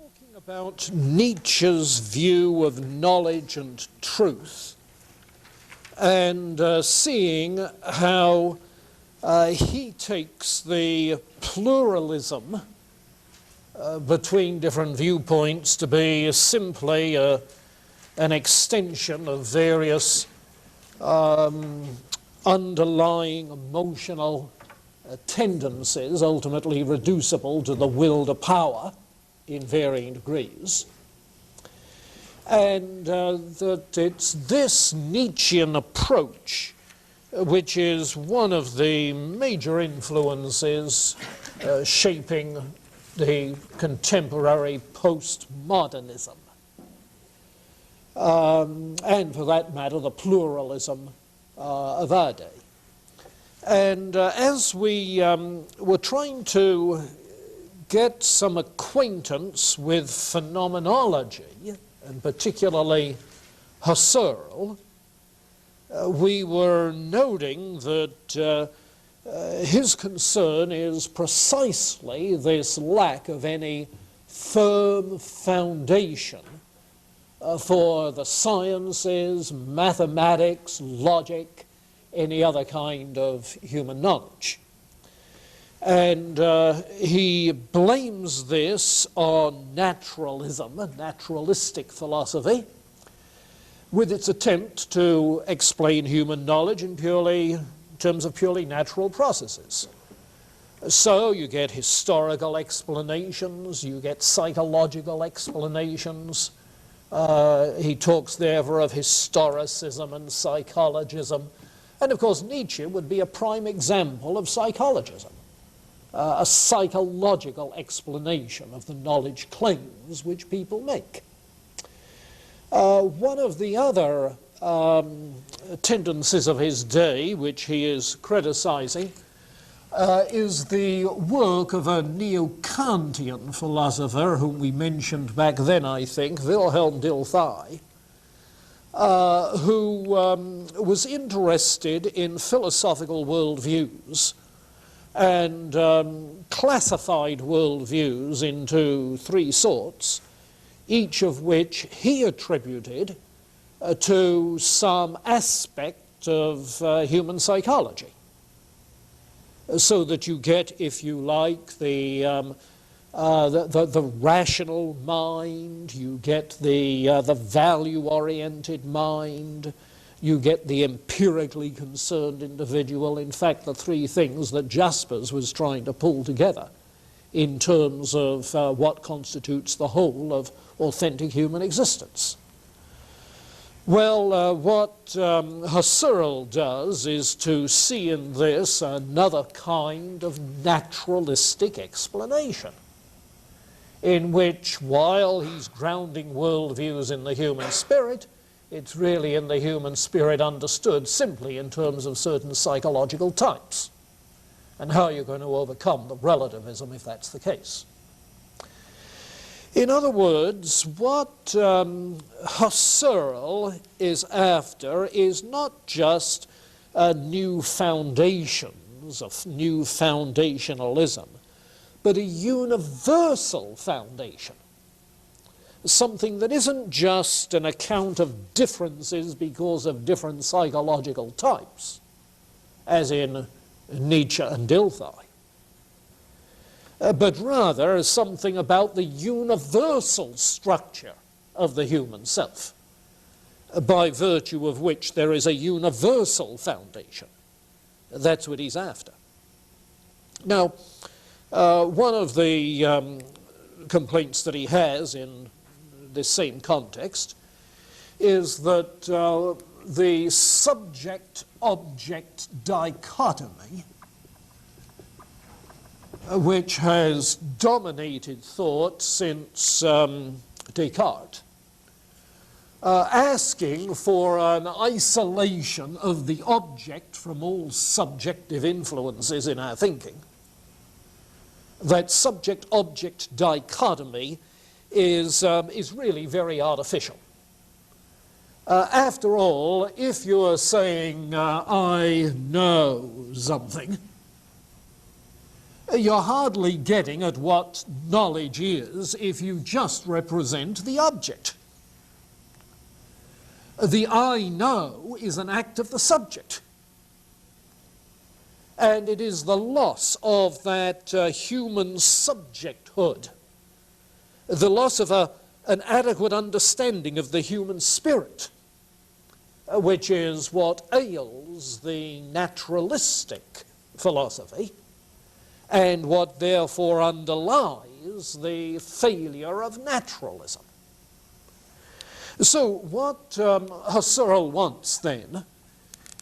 talking about Nietzsche's view of knowledge and truth, and seeing how he takes the pluralism between different viewpoints to be simply an extension of various underlying emotional tendencies, ultimately reducible to the will to power in varying degrees. And that it's this Nietzschean approach which is one of the major influences shaping the contemporary postmodernism, and for that matter the pluralism of our day. And as we were trying to get some acquaintance with phenomenology, and particularly Husserl, we were noting that his concern is precisely this lack of any firm foundation for the sciences, mathematics, logic, any other kind of human knowledge. And he blames this on naturalism, a naturalistic philosophy, with its attempt to explain human knowledge in terms of purely natural processes. So you get historical explanations, you get psychological explanations. He talks therefore of historicism and psychologism. And of course Nietzsche would be a prime example of psychologism, a psychological explanation of the knowledge claims which people make. One of the other tendencies of his day, which he is criticizing, is the work of a neo-Kantian philosopher whom we mentioned back then, I think, Wilhelm Dilthey, who was interested in philosophical worldviews and classified worldviews into three sorts, each of which he attributed to some aspect of human psychology. So that you get, if you like, the rational mind, you get the value-oriented mind, you get the empirically concerned individual. In fact, the three things that Jaspers was trying to pull together in terms of what constitutes the whole of authentic human existence. Well, what Husserl does is to see in this another kind of naturalistic explanation, in which, while he's grounding worldviews in the human spirit, it's really in the human spirit understood simply in terms of certain psychological types. And how you're going to overcome the relativism if that's the case. In other words, what Husserl is after is not just new foundations of new foundationalism, but a universal foundation. Something that isn't just an account of differences because of different psychological types, as in Nietzsche and Dilthey, but rather something about the universal structure of the human self, by virtue of which there is a universal foundation. That's what he's after. Now, one of the complaints that he has in this same context is that the subject-object dichotomy, which has dominated thought since Descartes, asking for an isolation of the object from all subjective influences in our thinking, that subject-object dichotomy is really very artificial. After all, if you're saying, I know something, You're hardly getting at what knowledge is if you just represent the object. The I know is an act of the subject. And it is the loss of that human subjecthood, the loss of an adequate understanding of the human spirit, which is what ails the naturalistic philosophy, and what therefore underlies the failure of naturalism. So what Husserl wants then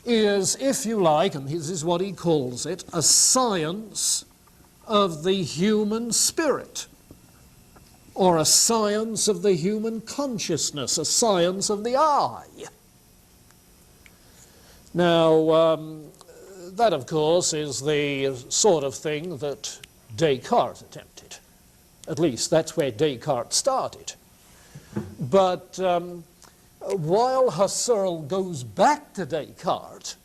is, if you like, and this is what he calls it, a science of the human spirit, or a science of the human consciousness, a science of the I. Now, that, of course, is the sort of thing that Descartes attempted. At least that's where Descartes started. But while Husserl goes back to Descartes,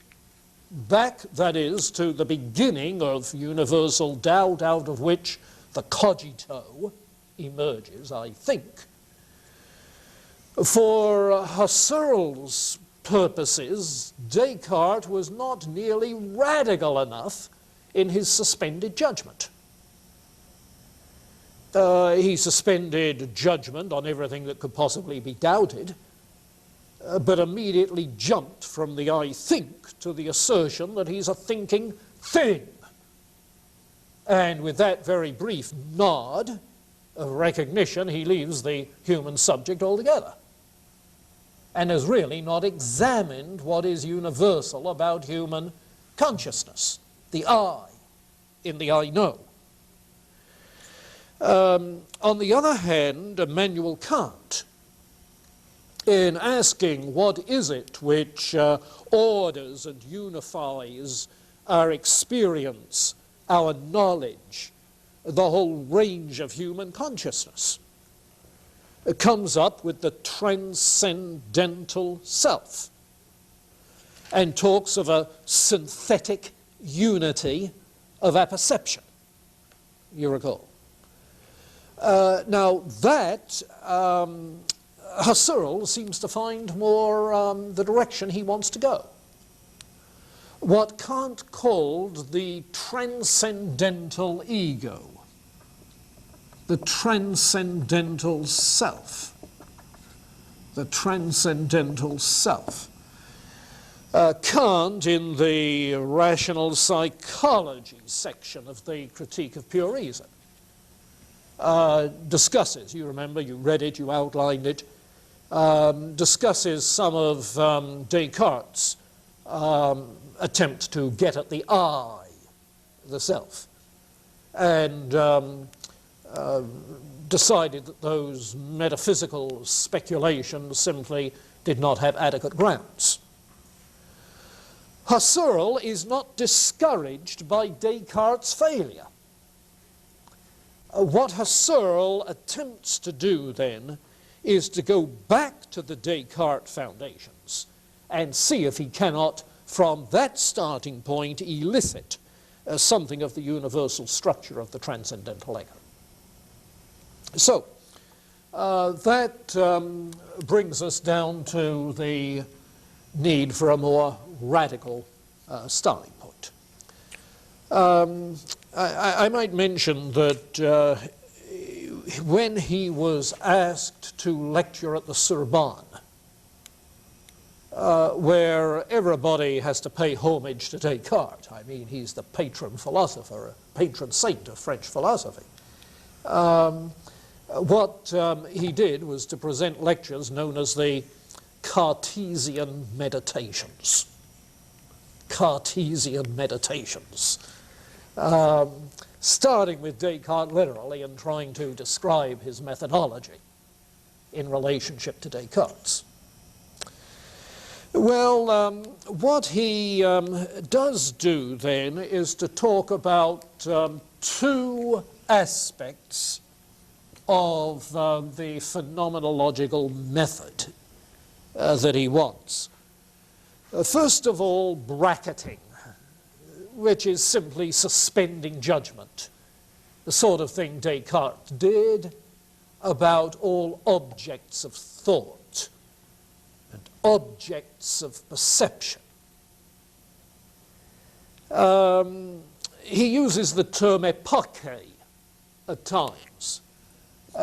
back, that is, to the beginning of universal doubt out of which the cogito emerges, I think, for Husserl's purposes, Descartes was not nearly radical enough in his suspended judgment. He suspended judgment on everything that could possibly be doubted, but immediately jumped from the I think to the assertion that he's a thinking thing. And with that very brief nod of recognition, he leaves the human subject altogether, and has really not examined what is universal about human consciousness, the I, in the I know. On the other hand, Immanuel Kant, in asking what is it which orders and unifies our experience, our knowledge, the whole range of human consciousness, comes up with the transcendental self and talks of a synthetic unity of apperception, you recall. Now that Husserl seems to find more the direction he wants to go. What Kant called the transcendental ego, the transcendental self, the transcendental self. Kant, in the rational psychology section of the Critique of Pure Reason, discusses, you remember, you read it, you outlined it, discusses some of Descartes' attempt to get at the I, the self, and decided that those metaphysical speculations simply did not have adequate grounds. Husserl is not discouraged by Descartes' failure. What Husserl attempts to do then is to go back to the Descartes foundations and see if he cannot, from that starting point, elicit something of the universal structure of the transcendental ego. So, that brings us down to the need for a more radical starting point. I might mention that when he was asked to lecture at the Sorbonne, where everybody has to pay homage to Descartes, I mean, he's the patron philosopher, patron saint of French philosophy, what he did was to present lectures known as the Cartesian Meditations. Cartesian Meditations. Starting with Descartes literally and trying to describe his methodology in relationship to Descartes. Well, what he does do then is to talk about two aspects of the phenomenological method that he wants. First of all, bracketing, which is simply suspending judgment the sort of thing Descartes did about all objects of thought and objects of perception. He uses the term epoche at times.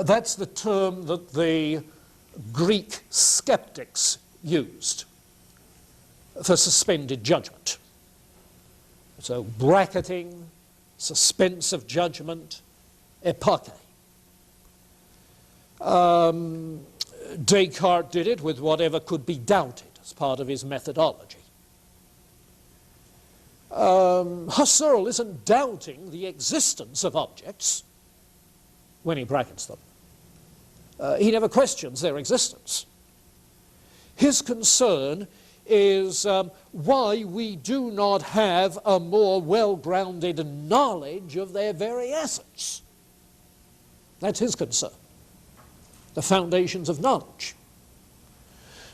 That's the term that the Greek skeptics used for suspended judgment. So bracketing, suspense of judgment, epoche. Descartes did it with whatever could be doubted as part of his methodology. Husserl isn't doubting the existence of objects when he brackets them. He never questions their existence. His concern is why we do not have a more well-grounded knowledge of their very essence. That's his concern. The foundations of knowledge.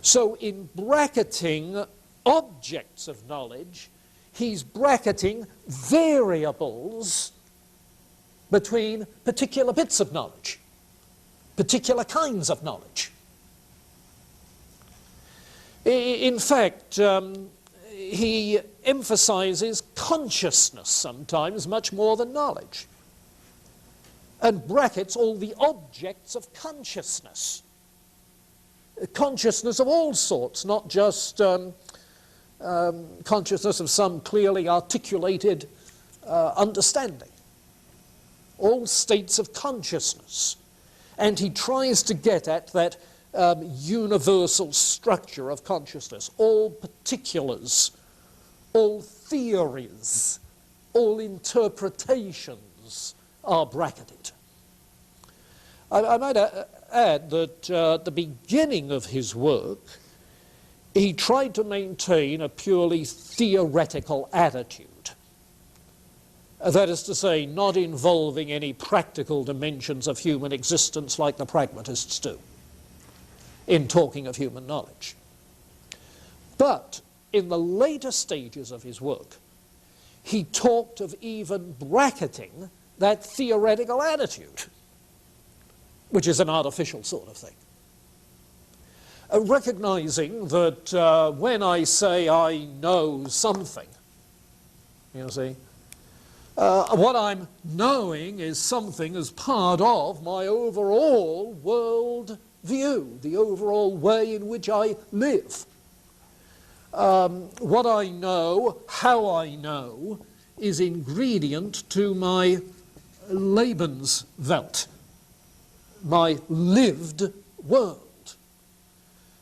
So in bracketing objects of knowledge, he's bracketing variables between particular bits of knowledge, particular kinds of knowledge. In fact, he emphasizes consciousness sometimes much more than knowledge, and brackets all the objects of consciousness. Consciousness of all sorts, not just consciousness of some clearly articulated understanding. All states of consciousness. And he tries to get at that universal structure of consciousness. All particulars, all theories, all interpretations are bracketed. I might add that at the beginning of his work, he tried to maintain a purely theoretical attitude. That is to say, not involving any practical dimensions of human existence like the pragmatists do in talking of human knowledge. But in the later stages of his work, he talked of even bracketing that theoretical attitude, which is an artificial sort of thing. Recognizing that when I say I know something, you see, what I'm knowing is something as part of my overall world view, the overall way in which I live. What I know, how I know, is ingredient to my Lebenswelt, my lived world.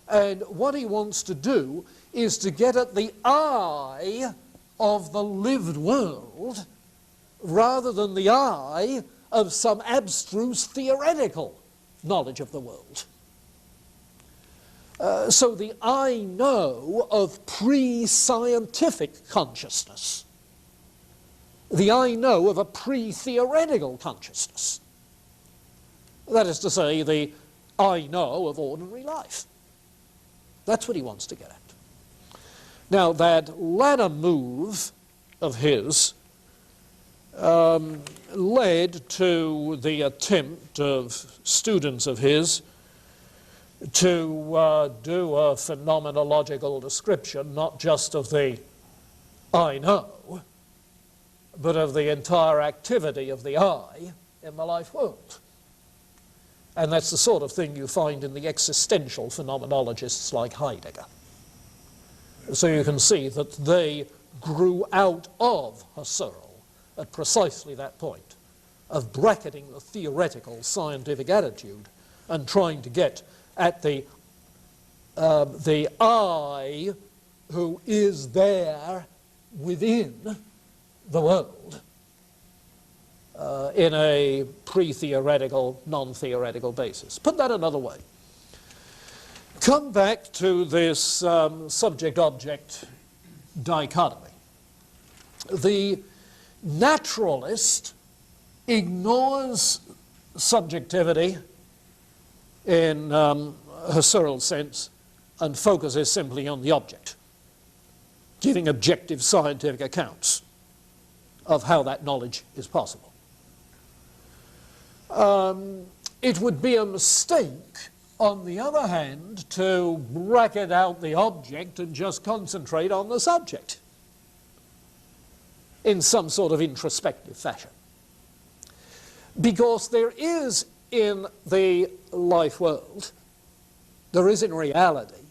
And what he wants to do is to get at the I of the lived world rather than the I of some abstruse theoretical knowledge of the world. So the I know of pre-scientific consciousness, the I know of a pre-theoretical consciousness. That is to say, the I know of ordinary life. That's what he wants to get at. Now, that latter move of his led to the attempt of students of his to do a phenomenological description, not just of the I know, but of the entire activity of the I in the life world. And that's the sort of thing you find in the existential phenomenologists like Heidegger. So you can see that they grew out of Husserl at precisely that point of bracketing the theoretical scientific attitude and trying to get at the I who is there within the world in a pre-theoretical, non-theoretical basis. Put that another way. Come back to this subject-object dichotomy. The naturalist ignores subjectivity in Husserl's sense and focuses simply on the object, giving objective scientific accounts of how that knowledge is possible. It would be a mistake, on the other hand, to bracket out the object and just concentrate on the subject in some sort of introspective fashion. Because there is in the life world, there is in reality,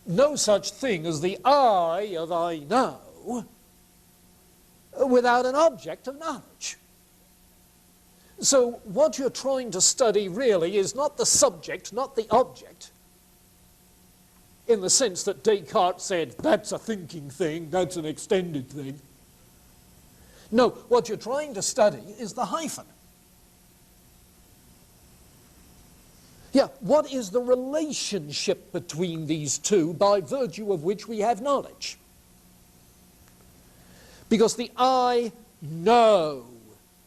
no such thing as the I of I know without an object of knowledge. So what you're trying to study really is not the subject, not the object, in the sense that Descartes said, that's a thinking thing, that's an extended thing. No, what you're trying to study is the hyphen. Yeah, what is the relationship between these two by virtue of which we have knowledge? Because the I know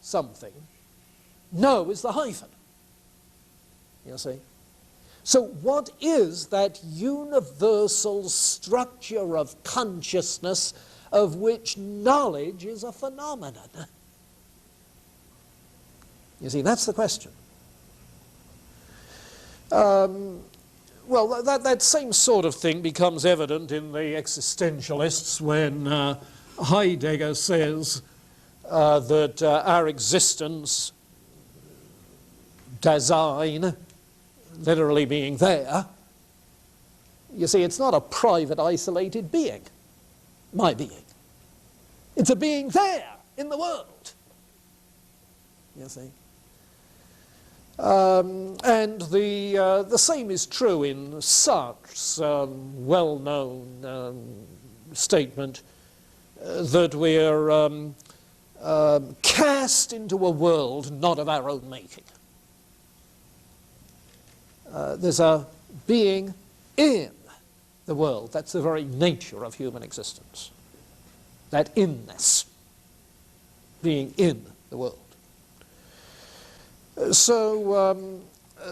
something, know is the hyphen, you see. So what is that universal structure of consciousness of which knowledge is a phenomenon? You see, that's the question. Well, that same sort of thing becomes evident in the existentialists when Heidegger says that our existence, Dasein, literally being there, you see, it's not a private, isolated being, my being. It's a being there in the world, you see. And the same is true in Sartre's well-known statement that we're cast into a world not of our own making. There's a being in the world. That's the very nature of human existence. That inness, being in the world. So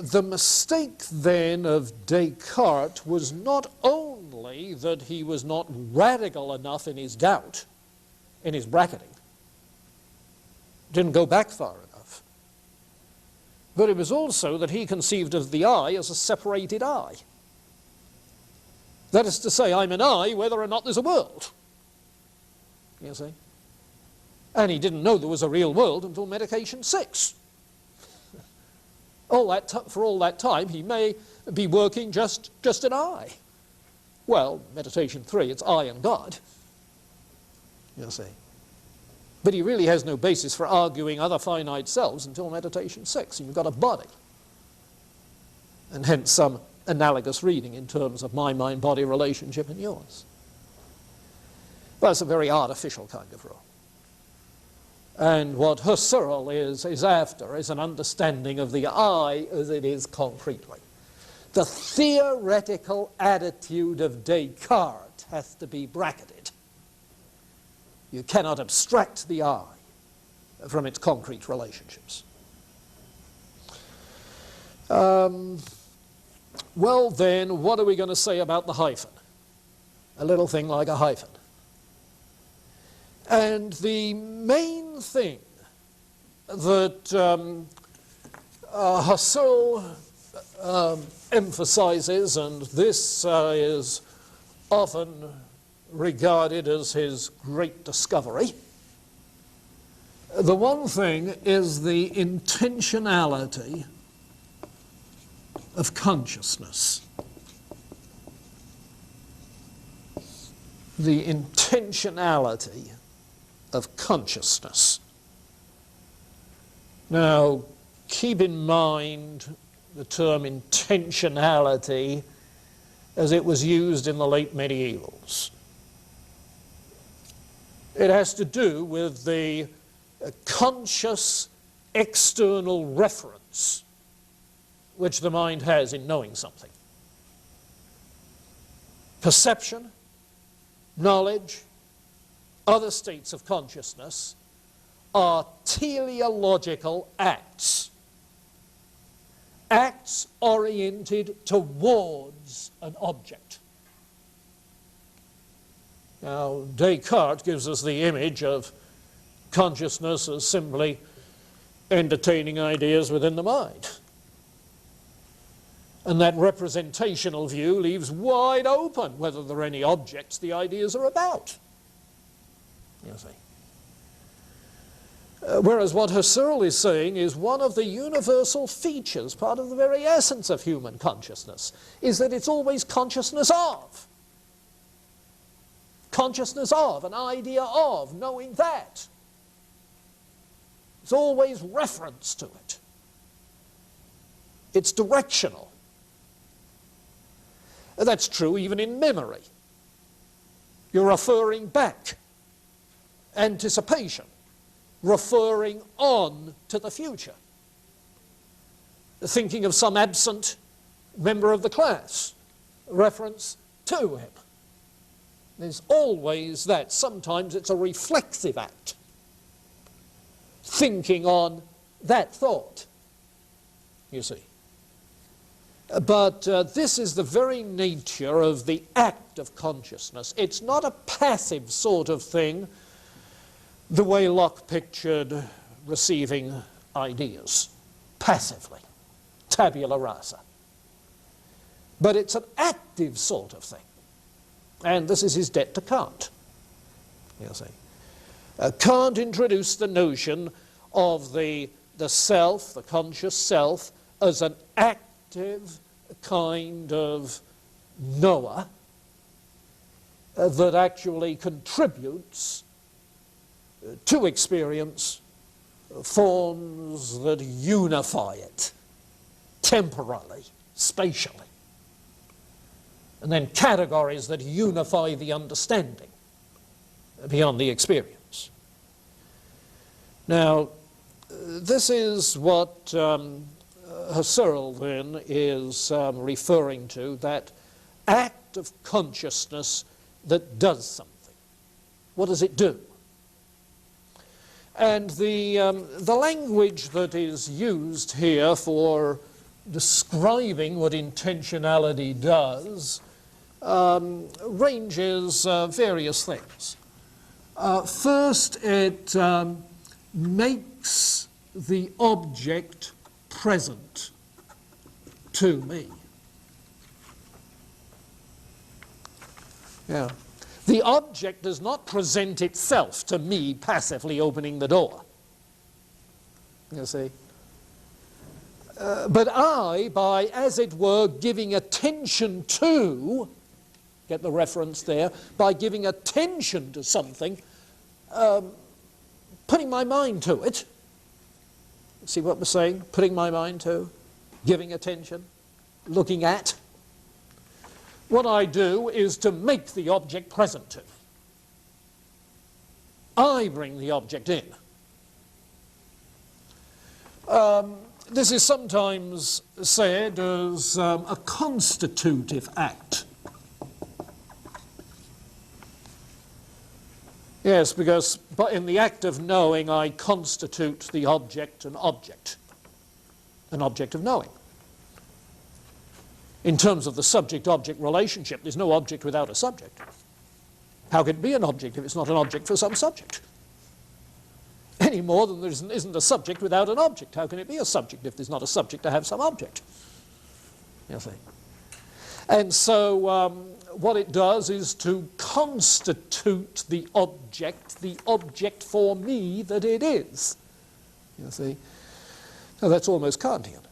the mistake then of Descartes was not only that he was not radical enough in his doubt, in his bracketing, didn't go back far enough, but it was also that he conceived of the I as a separated I. That is to say, I'm an I whether or not there's a world, you see. And he didn't know there was a real world until meditation 6. For all that time, he may be working just an I. Well, meditation 3, it's I and God, you see. But he really has no basis for arguing other finite selves until meditation 6. You've got a body. And hence some analogous reading in terms of my mind-body relationship and yours. But it's a very artificial kind of rule. And what Husserl is after is an understanding of the I as it is concretely. The theoretical attitude of Descartes has to be bracketed. You cannot abstract the I from its concrete relationships. Well then, what are we going to say about the hyphen? A little thing like a hyphen. And the main thing that Husserl emphasizes, and this is often regarded as his great discovery, the one thing is the intentionality of consciousness. The intentionality of consciousness. Now, keep in mind the term intentionality as it was used in the late medievals. It has to do with the conscious external reference which the mind has in knowing something. Perception, knowledge, other states of consciousness are teleological acts. Acts oriented towards an object. Now, Descartes gives us the image of consciousness as simply entertaining ideas within the mind. And that representational view leaves wide open whether there are any objects the ideas are about. You see. Whereas what Husserl is saying is one of the universal features, part of the very essence of human consciousness, is that it's always consciousness of. Consciousness of, an idea of, knowing that. There's always reference to it. It's directional. That's true even in memory. You're referring back. Anticipation. Referring on to the future. Thinking of some absent member of the class. Reference to him. There's always that. Sometimes it's a reflexive act. Thinking on that thought, you see. But this is the very nature of the act of consciousness. It's not a passive sort of thing, the way Locke pictured receiving ideas, passively, tabula rasa. But it's an active sort of thing. And this is his debt to Kant, you see. Kant introduced the notion of the self, the conscious self, as an active kind of knower that actually contributes to experience forms that unify it temporally, spatially, and then categories that unify the understanding beyond the experience. Now, this is what Husserl then is referring to, that act of consciousness that does something. What does it do? And the language that is used here for describing what intentionality does ranges various things. First, it makes the object present to me. Yeah. The object does not present itself to me passively opening the door. You see? But I, by, as it were, giving attention to, get the reference there, by giving attention to something, putting my mind to it. See what we're saying? Putting my mind to, giving attention, looking at. What I do is to make the object present to. I bring the object in. This is sometimes said as a constitutive act. Yes, because in the act of knowing, I constitute the object an object of knowing. In terms of the subject-object relationship, there's no object without a subject. How can it be an object if it's not an object for some subject? Any more than there isn't a subject without an object. How can it be a subject if there's not a subject to have some object? You see. And so what it does is to constitute the object for me that it is. You see. Now that's almost Kantian.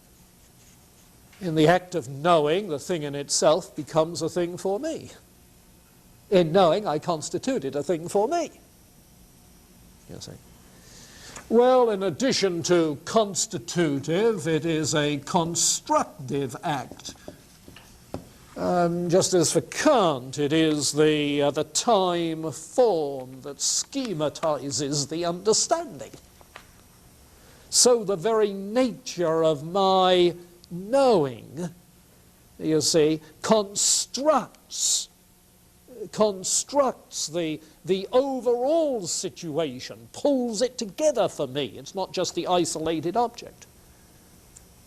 In the act of knowing, the thing in itself becomes a thing for me. In knowing, I constituted a thing for me. You see. Well, in addition to constitutive, it is a constructive act. Just as for Kant, it is the time form that schematizes the understanding. So the very nature of my knowing, you see, constructs the overall situation, pulls it together for me. It's not just the isolated object,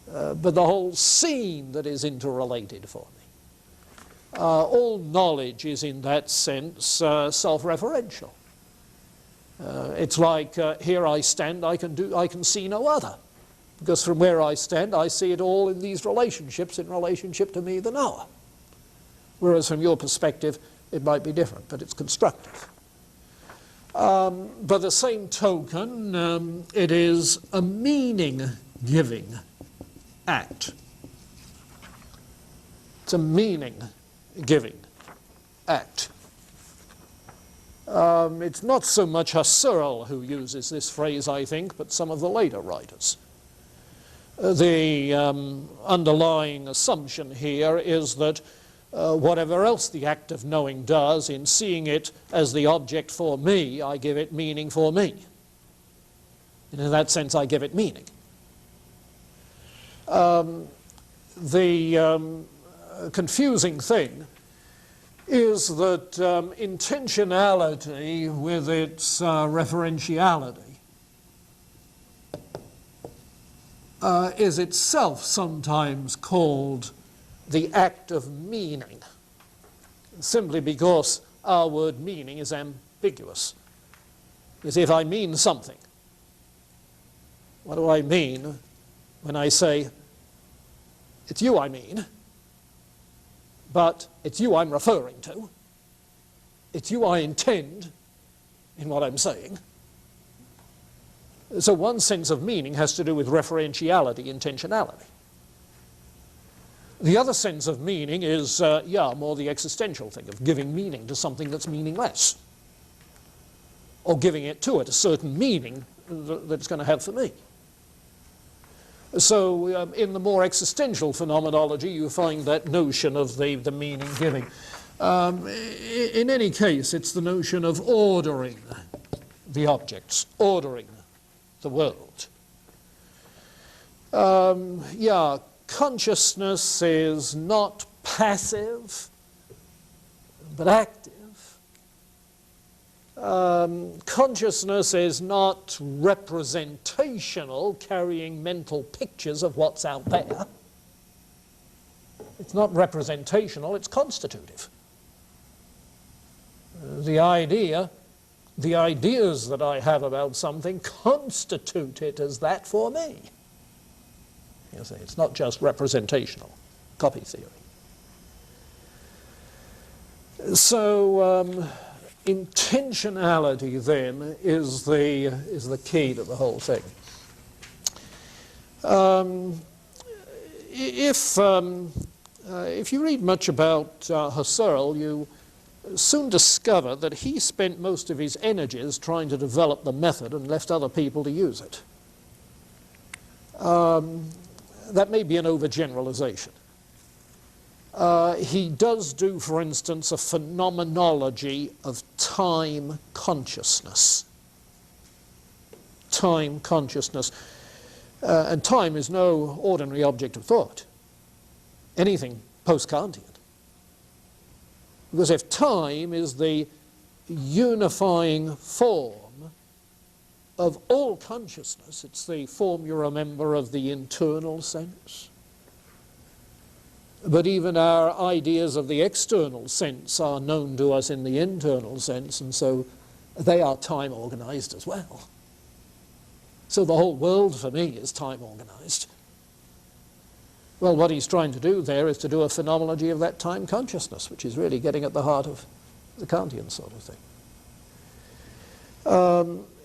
but the whole scene that is interrelated for me. All knowledge is in that sense self-referential. It's like, here I stand, I can see no other. Because from where I stand, I see it all in these relationships, in relationship to me, the knower. Whereas from your perspective, it might be different, but it's constructive. By the same token, it is a meaning-giving act. It's a meaning-giving act. It's not so much Husserl who uses this phrase, I think, but some of the later writers. The underlying assumption here is that whatever else the act of knowing does, in seeing it as the object for me, I give it meaning for me. And in that sense, I give it meaning. The confusing thing is that intentionality with its referentiality is itself sometimes called the act of meaning, simply because our word meaning is ambiguous. Because if I mean something, what do I mean when I say, it's you I mean, but it's you I'm referring to, it's you I intend in what I'm saying. So one sense of meaning has to do with referentiality, intentionality. The other sense of meaning is, more the existential thing of giving meaning to something that's meaningless, or giving it to it a certain meaning that it's going to have for me. So in the more existential phenomenology, you find that notion of the meaning giving. In any case, it's the notion of ordering the objects, ordering the world. Consciousness is not passive, but active. Consciousness is not representational, carrying mental pictures of what's out there. It's not representational, it's constitutive. The ideas that I have about something constitute it as that for me. You see, it's not just representational, copy theory. So intentionality then is the key to the whole thing. If you read much about Husserl, you soon discover that he spent most of his energies trying to develop the method and left other people to use it. That may be an overgeneralization. He does do, for instance, a phenomenology of time consciousness. Time consciousness. And time is no ordinary object of thought. Anything post-Kantian. Because if time is the unifying form of all consciousness, it's the form, you remember, of the internal sense. But even our ideas of the external sense are known to us in the internal sense, and so they are time organized as well. So the whole world for me is time organized. Well, what he's trying to do there is to do a phenomenology of that time consciousness, which is really getting at the heart of the Kantian sort of thing.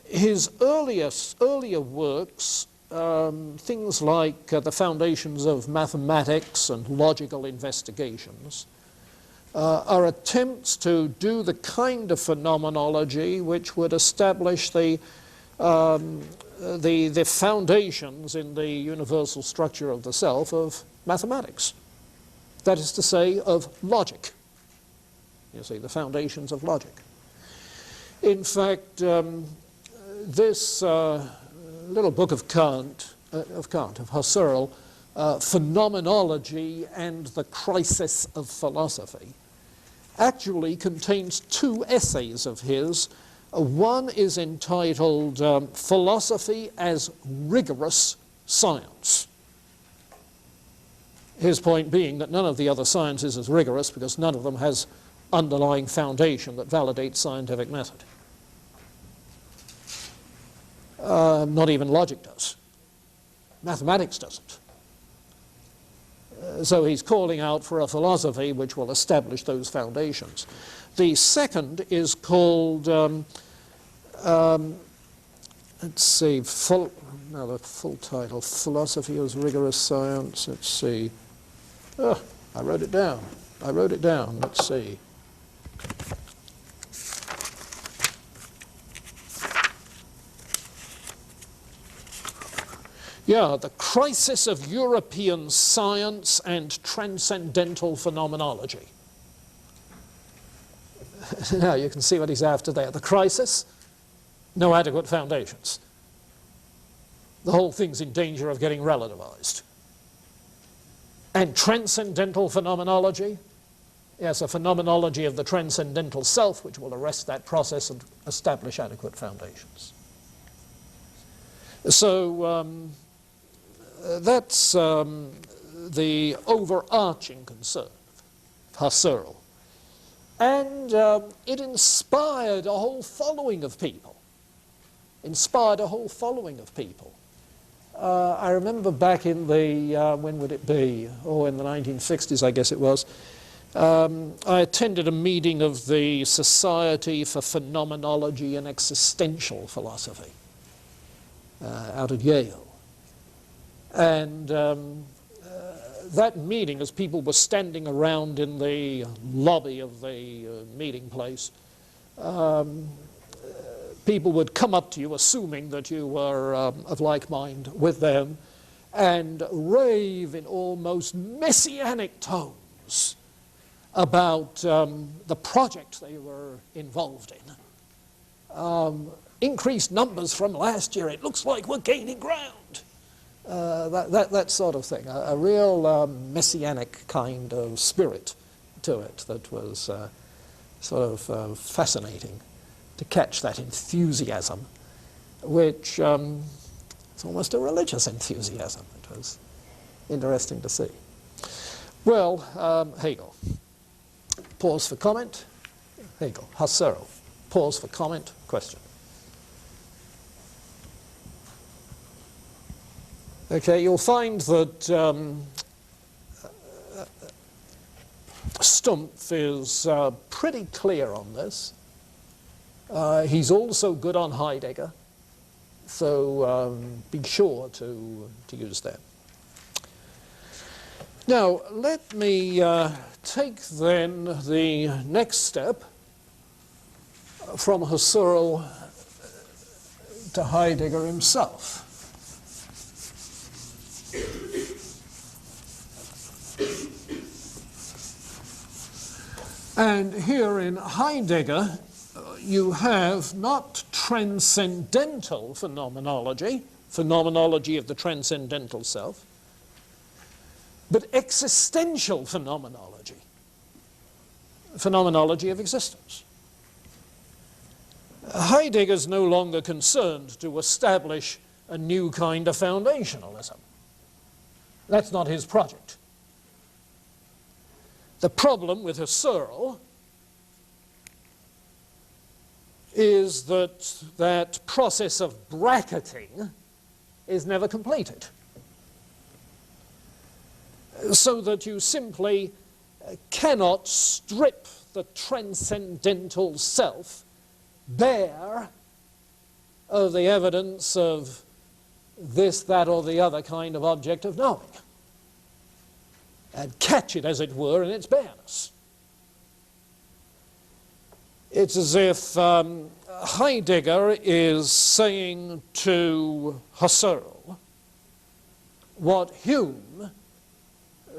His earlier works, things like the foundations of mathematics and logical investigations, are attempts to do the kind of phenomenology which would establish the foundations in the universal structure of the self of mathematics. That is to say, of logic. You see, the foundations of logic. In fact, this little book of Husserl, Phenomenology and the Crisis of Philosophy, actually contains two essays of his. One is entitled Philosophy as Rigorous Science. His point being that none of the other sciences is rigorous because none of them has underlying foundation that validates scientific method. Not even logic does. Mathematics doesn't. So he's calling out for a philosophy which will establish those foundations. The second is called, let's see, the full title, Philosophy as Rigorous Science. Let's see. Oh, I wrote it down. Let's see. Yeah, The Crisis of European Science and Transcendental Phenomenology. Now you can see what he's after there. The crisis, no adequate foundations. The whole thing's in danger of getting relativized. And transcendental phenomenology, yes, a phenomenology of the transcendental self which will arrest that process and establish adequate foundations. So that's the overarching concern of Husserl. And it inspired a whole following of people. I remember back in the, when would it be? Oh, in the 1960s, I guess it was. I attended a meeting of the Society for Phenomenology and Existential Philosophy out at Yale. And that meeting, as people were standing around in the lobby of the meeting place, people would come up to you, assuming that you were of like mind with them, and rave in almost messianic tones about the project they were involved in. Increased numbers from last year. It looks like we're gaining ground. That sort of thing. A real messianic kind of spirit to it that was sort of fascinating to catch that enthusiasm, which it's almost a religious enthusiasm. It was interesting to see. Well, Hegel. Pause for comment. Hegel. Husserl. Pause for comment. Question. Okay, you'll find that Stumpf is pretty clear on this. He's also good on Heidegger, so be sure to use that. Now, let me take then the next step from Husserl to Heidegger himself. And here in Heidegger, you have not transcendental phenomenology, phenomenology of the transcendental self, but existential phenomenology, phenomenology of existence. Heidegger's no longer concerned to establish a new kind of foundationalism. That's not his project. The problem with Husserl is that that process of bracketing is never completed. So that you simply cannot strip the transcendental self bare of the evidence of this, that, or the other kind of object of knowing, and catch it, as it were, in its bareness. It's as if Heidegger is saying to Husserl what Hume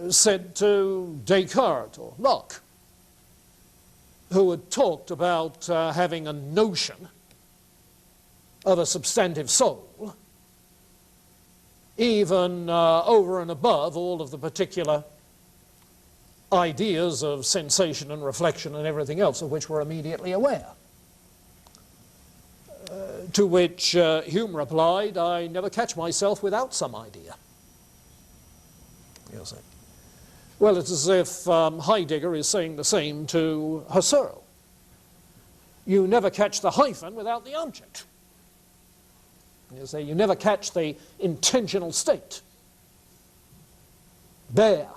said to Descartes or Locke, who had talked about having a notion of a substantive soul, even over and above all of the particular ideas of sensation and reflection and everything else of which we're immediately aware. To which Hume replied, I never catch myself without some idea. You see. Well, it's as if Heidegger is saying the same to Husserl. You never catch the hyphen without the object. You see, you never catch the intentional state, bare,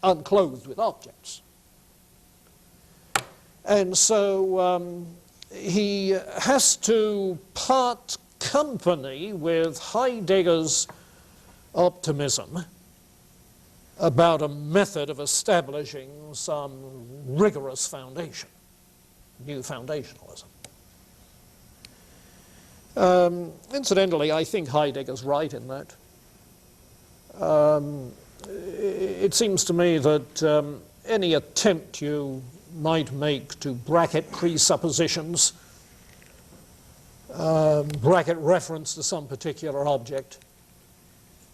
unclothed with objects. And so he has to part company with Heidegger's optimism about a method of establishing some rigorous foundation, new foundationalism. Incidentally, I think Heidegger's right in that. It seems to me that any attempt you might make to bracket presuppositions, bracket reference to some particular object,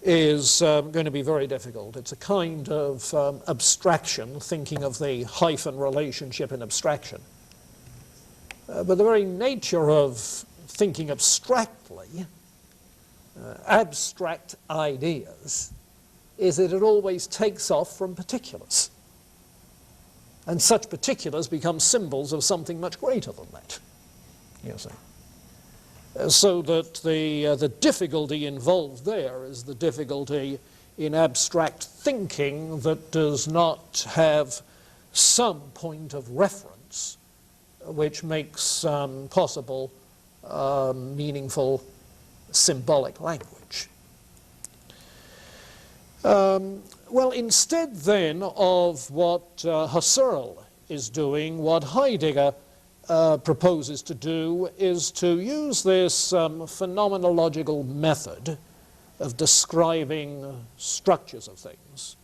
is going to be very difficult. It's a kind of abstraction, thinking of the hyphen relationship in abstraction. But the very nature of thinking abstractly, abstract ideas, is that it always takes off from particulars. And such particulars become symbols of something much greater than that, you see. So that the difficulty involved there is the difficulty in abstract thinking that does not have some point of reference which makes possible meaningful symbolic language. Well, instead then of what Husserl is doing, what Heidegger proposes to do is to use this phenomenological method of describing structures of things,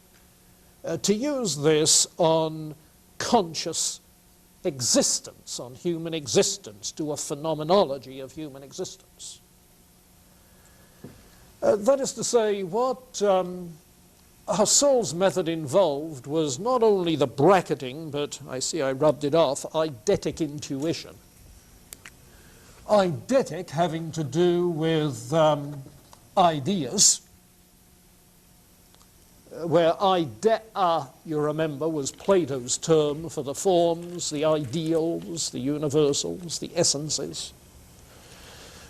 to use this on conscious existence, on human existence, do a phenomenology of human existence. That is to say, what Husserl's method involved was not only the bracketing, but I see I rubbed it off, eidetic intuition. Eidetic having to do with ideas, where idea, you remember, was Plato's term for the forms, the ideals, the universals, the essences.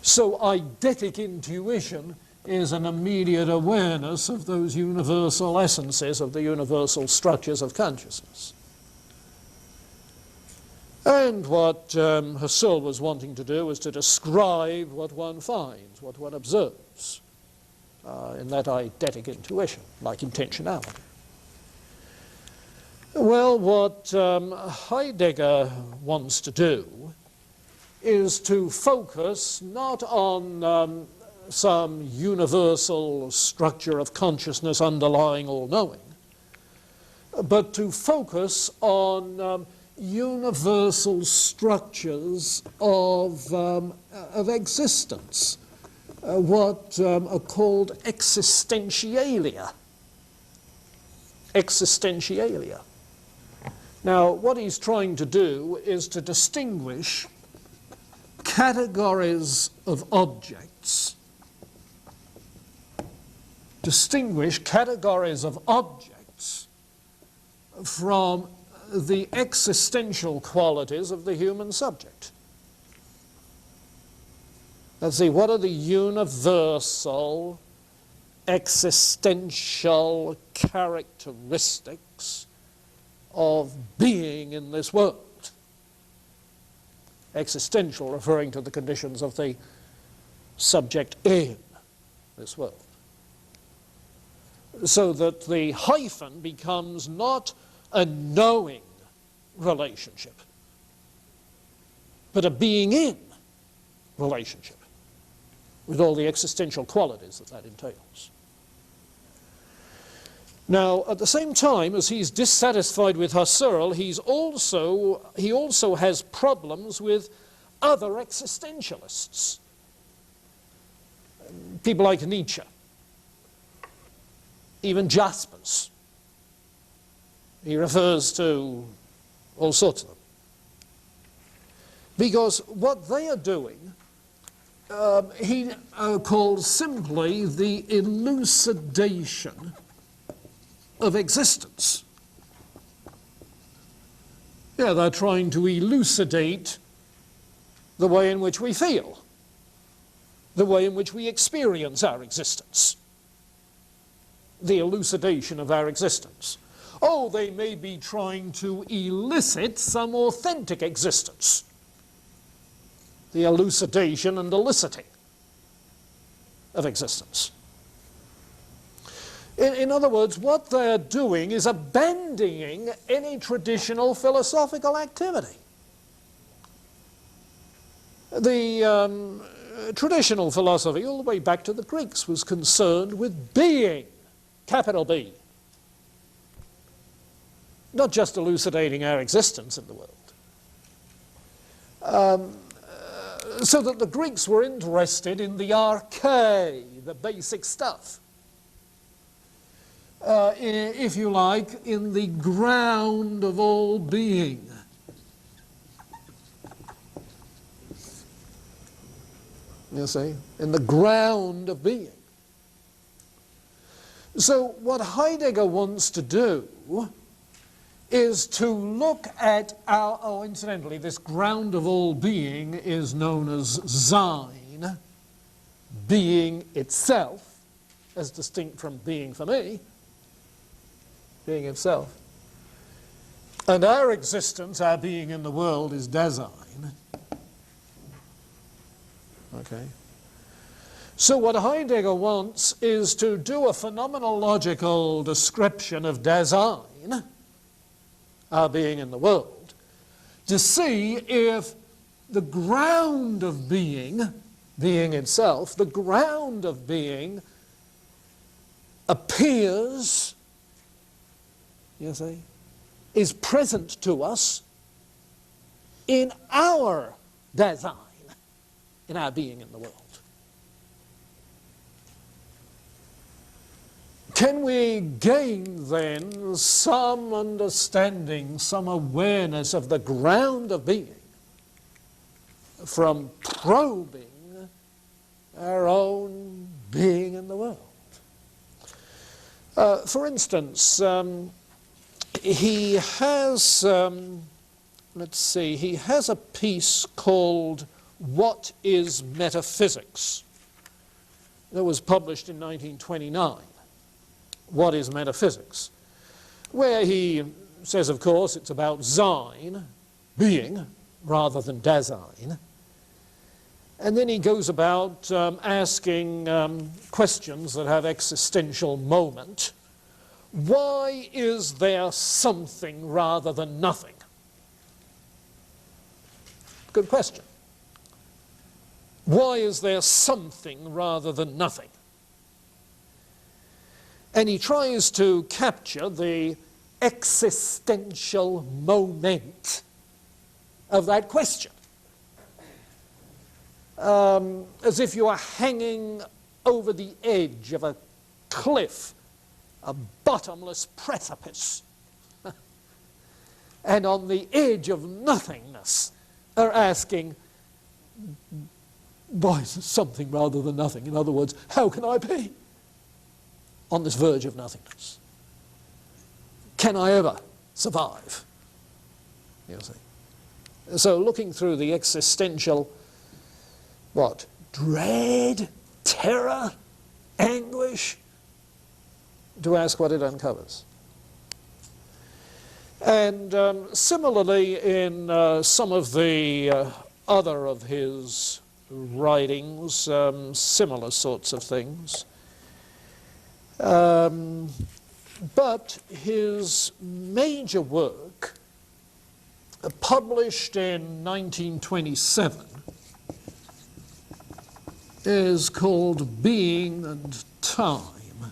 So eidetic intuition is an immediate awareness of those universal essences, of the universal structures of consciousness. And what Husserl was wanting to do was to describe what one finds, what one observes in that eidetic intuition, like intentionality. Well, what Heidegger wants to do is to focus not on some universal structure of consciousness underlying all knowing, but to focus on universal structures of existence, what are called existentialia. Existentialia. Now, what he's trying to do is to distinguish categories of objects, from the existential qualities of the human subject. Let's see, what are the universal existential characteristics of being in this world? Existential referring to the conditions of the subject in this world. So that the hyphen becomes not a knowing relationship, but a being in relationship, with all the existential qualities that entails. Now, at the same time as he's dissatisfied with Husserl, he also has problems with other existentialists. People like Nietzsche, even Jaspers. He refers to all sorts of them. Because what they are doing, he calls simply the elucidation of existence. Yeah, they're trying to elucidate the way in which we feel, the way in which we experience our existence, the elucidation of our existence. Oh, they may be trying to elicit some authentic existence, the elucidation and eliciting of existence. In other words, what they're doing is abandoning any traditional philosophical activity. The traditional philosophy, all the way back to the Greeks, was concerned with being, capital B. Not just elucidating our existence in the world. So that the Greeks were interested in the arche, the basic stuff. If you like, in the ground of all being. You see, in the ground of being. So what Heidegger wants to do is to look at our, oh, incidentally, this ground of all being is known as Sein, being itself, as distinct from being for me, being itself. And our existence, our being in the world, is Dasein. Okay. So what Heidegger wants is to do a phenomenological description of Dasein, our being in the world, to see if the ground of being, being itself, the ground of being appears, you see, is present to us in our Dasein, in our being in the world. Can we gain then some understanding, some awareness of the ground of being from probing our own being in the world? For instance, he has, let's see, he has a piece called What is Metaphysics? That was published in 1929. What is Metaphysics? Where he says, of course, it's about Sein, being, rather than Dasein. And then he goes about asking questions that have existential moment. Why is there something rather than nothing? Good question. Why is there something rather than nothing? And he tries to capture the existential moment of that question. As if you are hanging over the edge of a cliff, a bottomless precipice, and on the edge of nothingness are asking, why is it something rather than nothing? In other words, how can I be on this verge of nothingness? Can I ever survive? You see. So looking through the existential, what? Dread, terror, anguish, to ask what it uncovers. And similarly in some of the other of his writings, similar sorts of things. But his major work, published in 1927, is called Being and Time.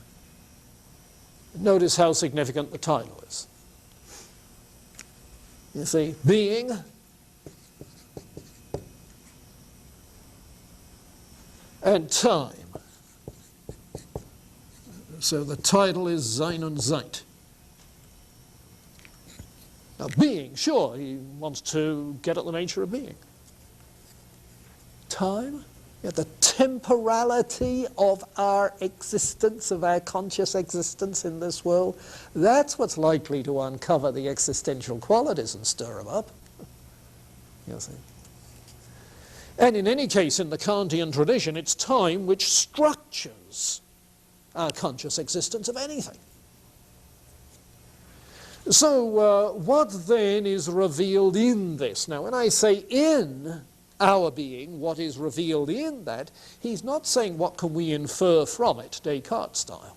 Notice how significant the title is. You see, being and time. So the title is Sein und Zeit. Now being, sure, he wants to get at the nature of being. Time, yeah, the temporality of our existence, of our conscious existence in this world, that's what's likely to uncover the existential qualities and stir them up. You see. And in any case, in the Kantian tradition, it's time which structures our conscious existence of anything. So what then is revealed in this? Now, when I say in our being, what is revealed in that, he's not saying what can we infer from it, Descartes style.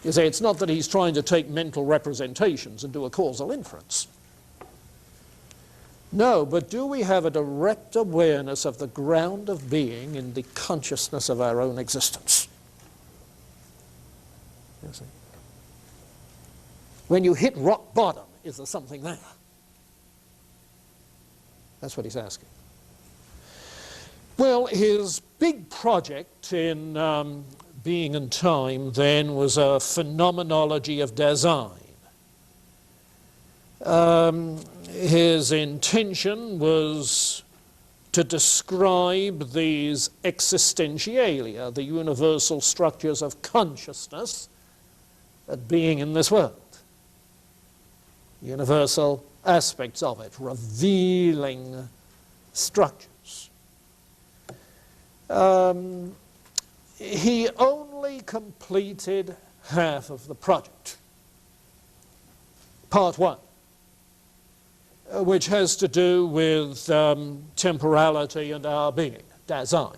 You see, it's not that he's trying to take mental representations and do a causal inference. No, but do we have a direct awareness of the ground of being in the consciousness of our own existence? You see? When you hit rock bottom, is there something there? That's what he's asking. Well, his big project in Being and Time then was a phenomenology of design. His intention was to describe these existentialia, the universal structures of consciousness, that being in this world. Universal aspects of it, revealing structures. He only completed half of the project. Part one, which has to do with temporality and our being, Dasein.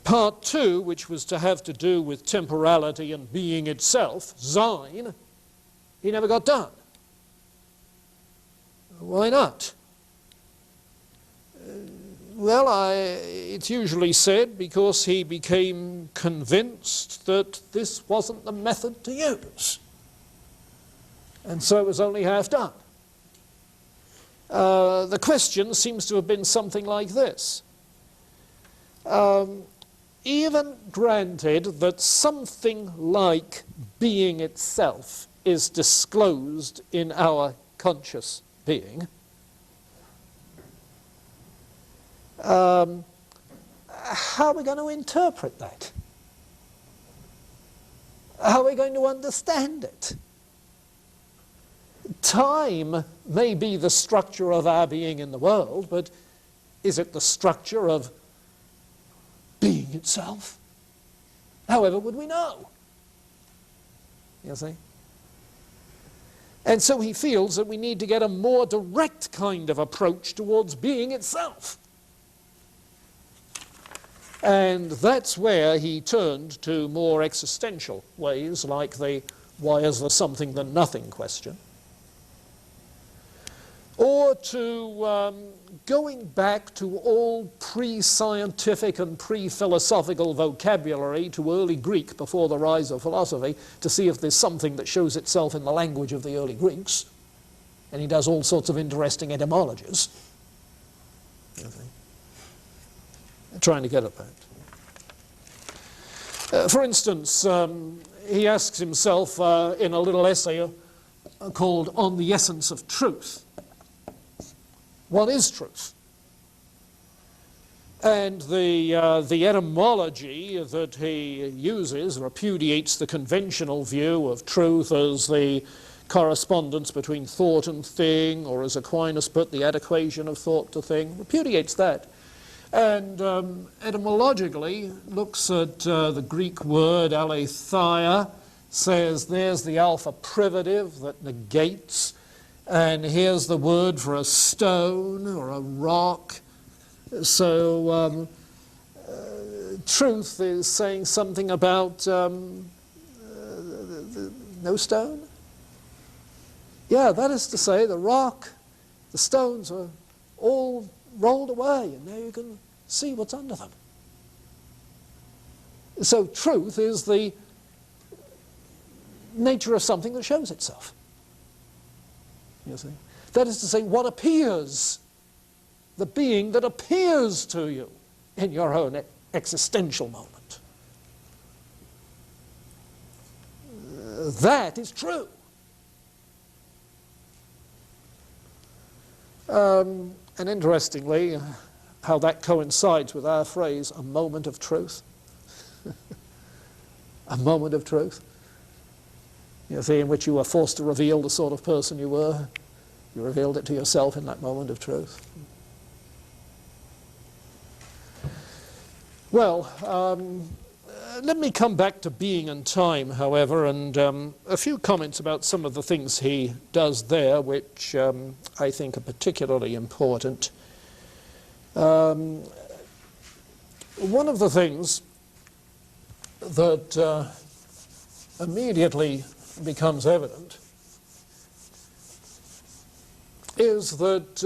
Part two, which was to have to do with temporality and being itself, Sein, he never got done. Why not? Well, it's usually said because he became convinced that this wasn't the method to use. And so it was only half done. The question seems to have been something like this. Even granted that something like being itself is disclosed in our conscious being, how are we going to interpret that? How are we going to understand it? Time may be the structure of our being in the world, but is it the structure of being itself? However would we know? You see? And so he feels that we need to get a more direct kind of approach towards being itself. And that's where he turned to more existential ways, like the why is there something than nothing question, or to going back to all pre-scientific and pre-philosophical vocabulary, to early Greek before the rise of philosophy, to see if there's something that shows itself in the language of the early Greeks. And he does all sorts of interesting etymologies. Trying to get at that. For instance, he asks himself in a little essay called On the Essence of Truth, what is truth? And the etymology that he uses repudiates the conventional view of truth as the correspondence between thought and thing, or as Aquinas put, the adequation of thought to thing, repudiates that. And etymologically looks at the Greek word aletheia, says there's the alpha privative that negates, and here's the word for a stone or a rock. So truth is saying something about no stone? Yeah, that is to say the rock, the stones are all rolled away, and now you can see what's under them. So truth is the nature of something that shows itself. You see? That is to say, what appears, the being that appears to you in your own existential moment. That is true. And interestingly, how that coincides with our phrase, a moment of truth. A moment of truth. You see, in which you were forced to reveal the sort of person you were You revealed it to yourself in that moment of truth. Well, let me come back to being and time, however, and a few comments about some of the things he does there, which I think are particularly important. One of the things that immediately becomes evident is that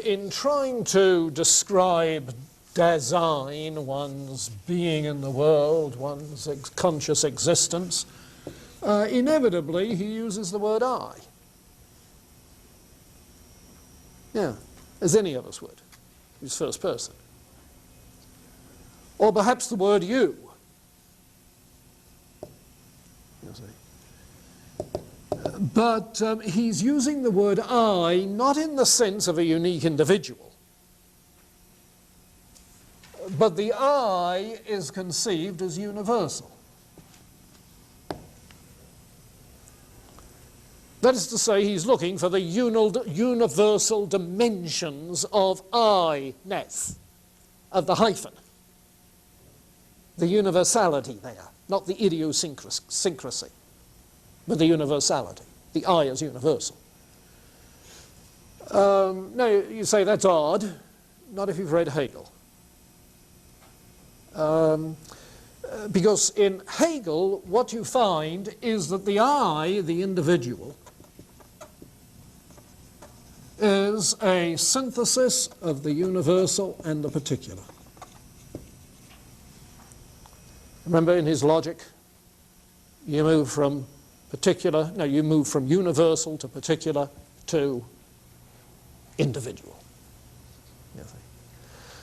in trying to describe Dasein, one's being in the world, one's conscious existence, inevitably he uses the word I. Yeah, as any of us would, who's first person. Or perhaps the word you. You see. But he's using the word I not in the sense of a unique individual, but the I is conceived as universal. That is to say, he's looking for the universal dimensions of I-ness, of the hyphen. The universality there, not the idiosyncrasy, but the universality. The I is universal. Now, you say that's odd. Not if you've read Hegel. Because in Hegel, what you find is that the I, the individual, is a synthesis of the universal and the particular. Remember, in his logic, you move from universal to particular to individual.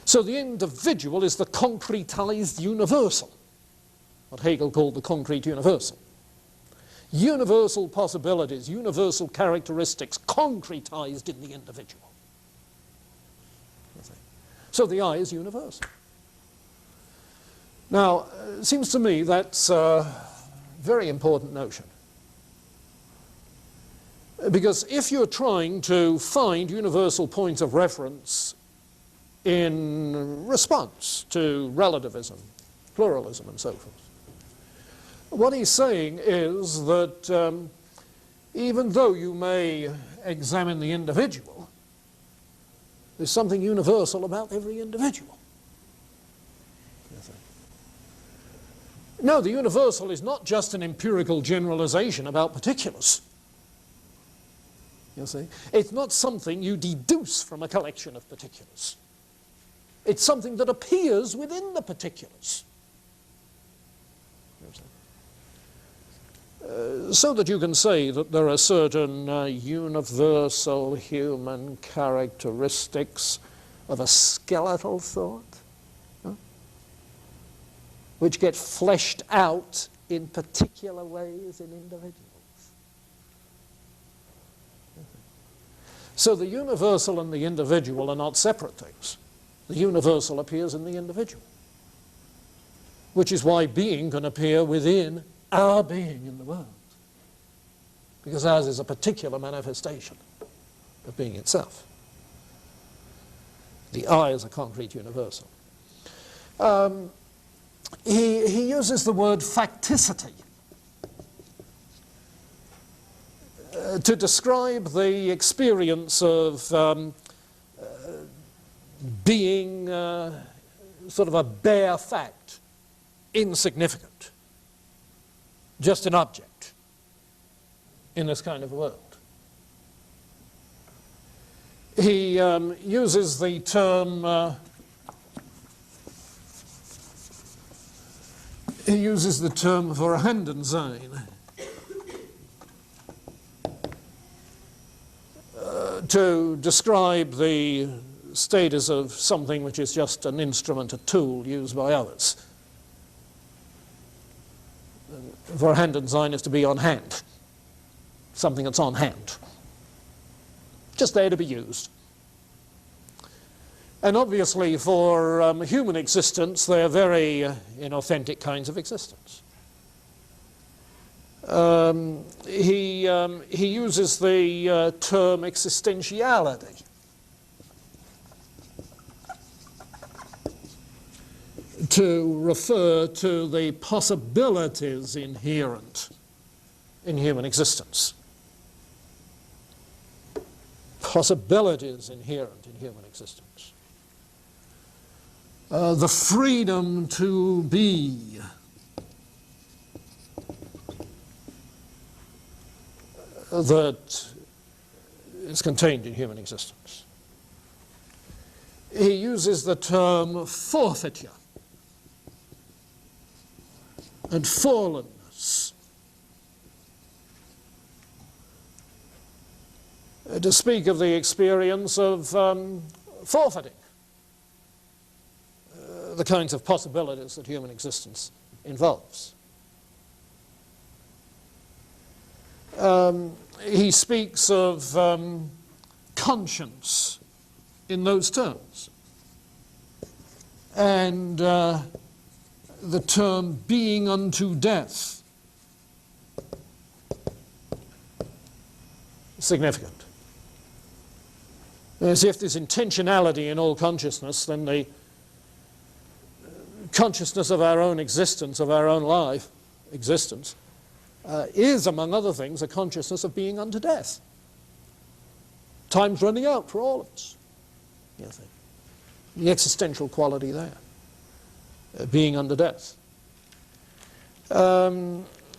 So the individual is the concretized universal, what Hegel called the concrete universal. Universal possibilities, universal characteristics concretized in the individual. So the I is universal. Now, it seems to me that's a very important notion. Because if you're trying to find universal points of reference in response to relativism, pluralism, and so forth, what he's saying is that even though you may examine the individual, there's something universal about every individual. No, the universal is not just an empirical generalization about particulars. You see, it's not something you deduce from a collection of particulars. It's something that appears within the particulars. So that you can say that there are certain universal human characteristics of a skeletal sort, which get fleshed out in particular ways in individuals. So the universal and the individual are not separate things. The universal appears in the individual, which is why being can appear within our being in the world, because ours is a particular manifestation of being itself. The I is a concrete universal. He uses the word facticity to describe the experience of being sort of a bare fact, insignificant, just an object in this kind of world. He uses the term Vorhandensein to describe the status of something which is just an instrument, a tool used by others. Vorhandensein is to be on hand, something that's on hand, just there to be used. And obviously for human existence, they're very inauthentic kinds of existence. He uses the term existentiality to refer to the possibilities inherent in human existence. Possibilities inherent in human existence. The freedom to be. That is contained in human existence. He uses the term forfeiture and fallenness to speak of the experience of forfeiting the kinds of possibilities that human existence involves. He speaks of conscience in those terms, and the term being unto death. Significant. As if there's intentionality in all consciousness, then the consciousness of our own existence, of our own life, existence, is, among other things, a consciousness of being unto death. Time's running out for all of us. You think. The existential quality there, being unto death.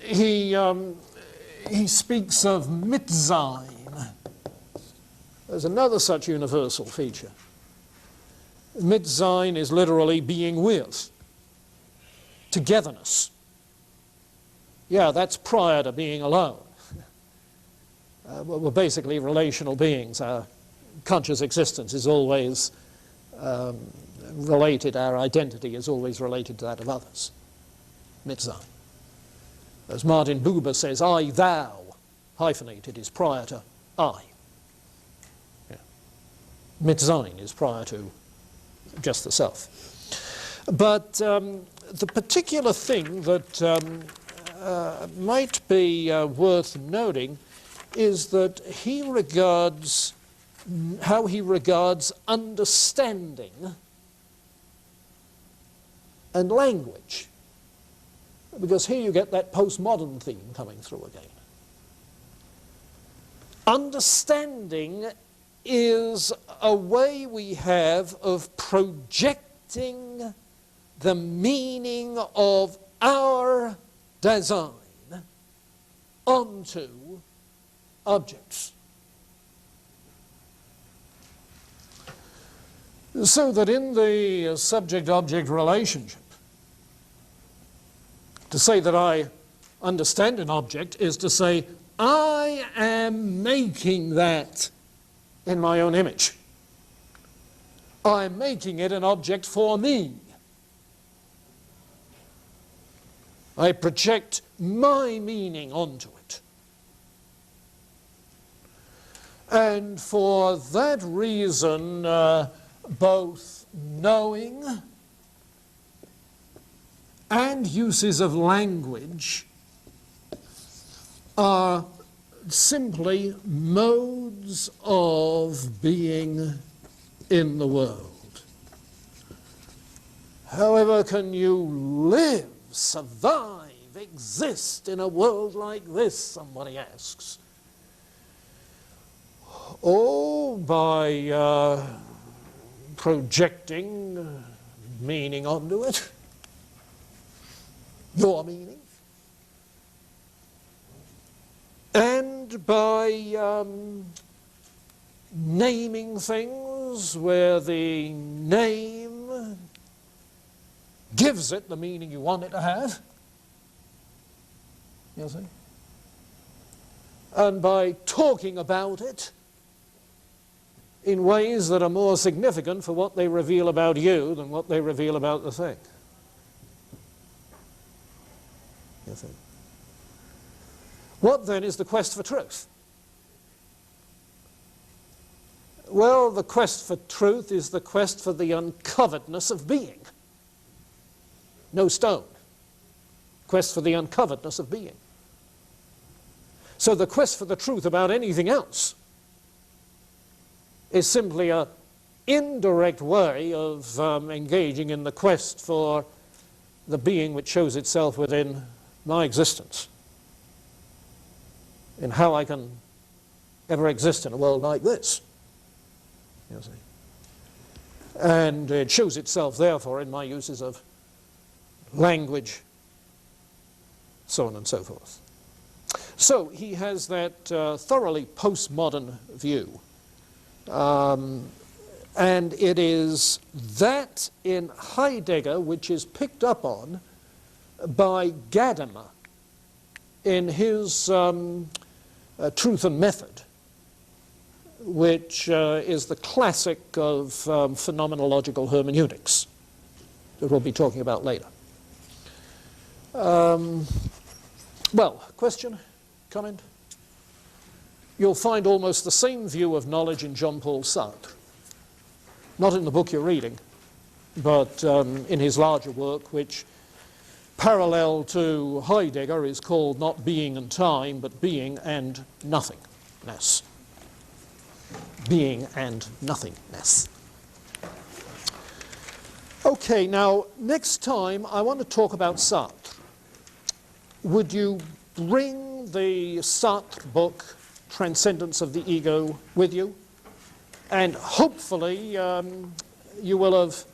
He speaks of Mitsein. There's another such universal feature. Mitsein is literally being with, togetherness. Yeah, that's prior to being alone. We're basically relational beings. Our conscious existence is always related, our identity is always related to that of others. Mitsein. As Martin Buber says, I, thou, hyphenated, is prior to I. Yeah. Mitsein is prior to just the self. But the particular thing that might be worth noting is that he regards, how he regards understanding and language. Because here you get that postmodern theme coming through again. Understanding is a way we have of projecting the meaning of our design onto objects. So that in the subject-object relationship, to say that I understand an object is to say, I am making that in my own image. I'm making it an object for me. I project my meaning onto it. And for that reason, both knowing and uses of language are simply modes of being in the world. However can you live, survive, exist in a world like this, somebody asks? Oh, by projecting meaning onto it. Your meaning. And by naming things where the name gives it the meaning you want it to have. You see? And by talking about it in ways that are more significant for what they reveal about you than what they reveal about the thing. You see? What then is the quest for truth? Well, the quest for truth is the quest for the uncoveredness of being. No stone. Quest for the uncoveredness of being. So the quest for the truth about anything else is simply an indirect way of engaging in the quest for the being which shows itself within my existence, in how I can ever exist in a world like this. You see. And it shows itself, therefore, in my uses of language, so on and so forth. So he has that thoroughly postmodern view. And it is that in Heidegger which is picked up on by Gadamer in his Truth and Method, which is the classic of phenomenological hermeneutics that we'll be talking about later. Well, question, comment? You'll find almost the same view of knowledge in Jean-Paul Sartre. Not in the book you're reading, but in his larger work, which, parallel to Heidegger, is called not Being and Time, but Being and Nothingness. Being and nothingness. Okay, now, next time I want to talk about Sartre. Would you bring the Sartre book, Transcendence of the Ego, with you? And hopefully you will have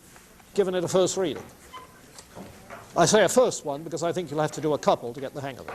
given it a first reading. I say a first one because I think you'll have to do a couple to get the hang of it.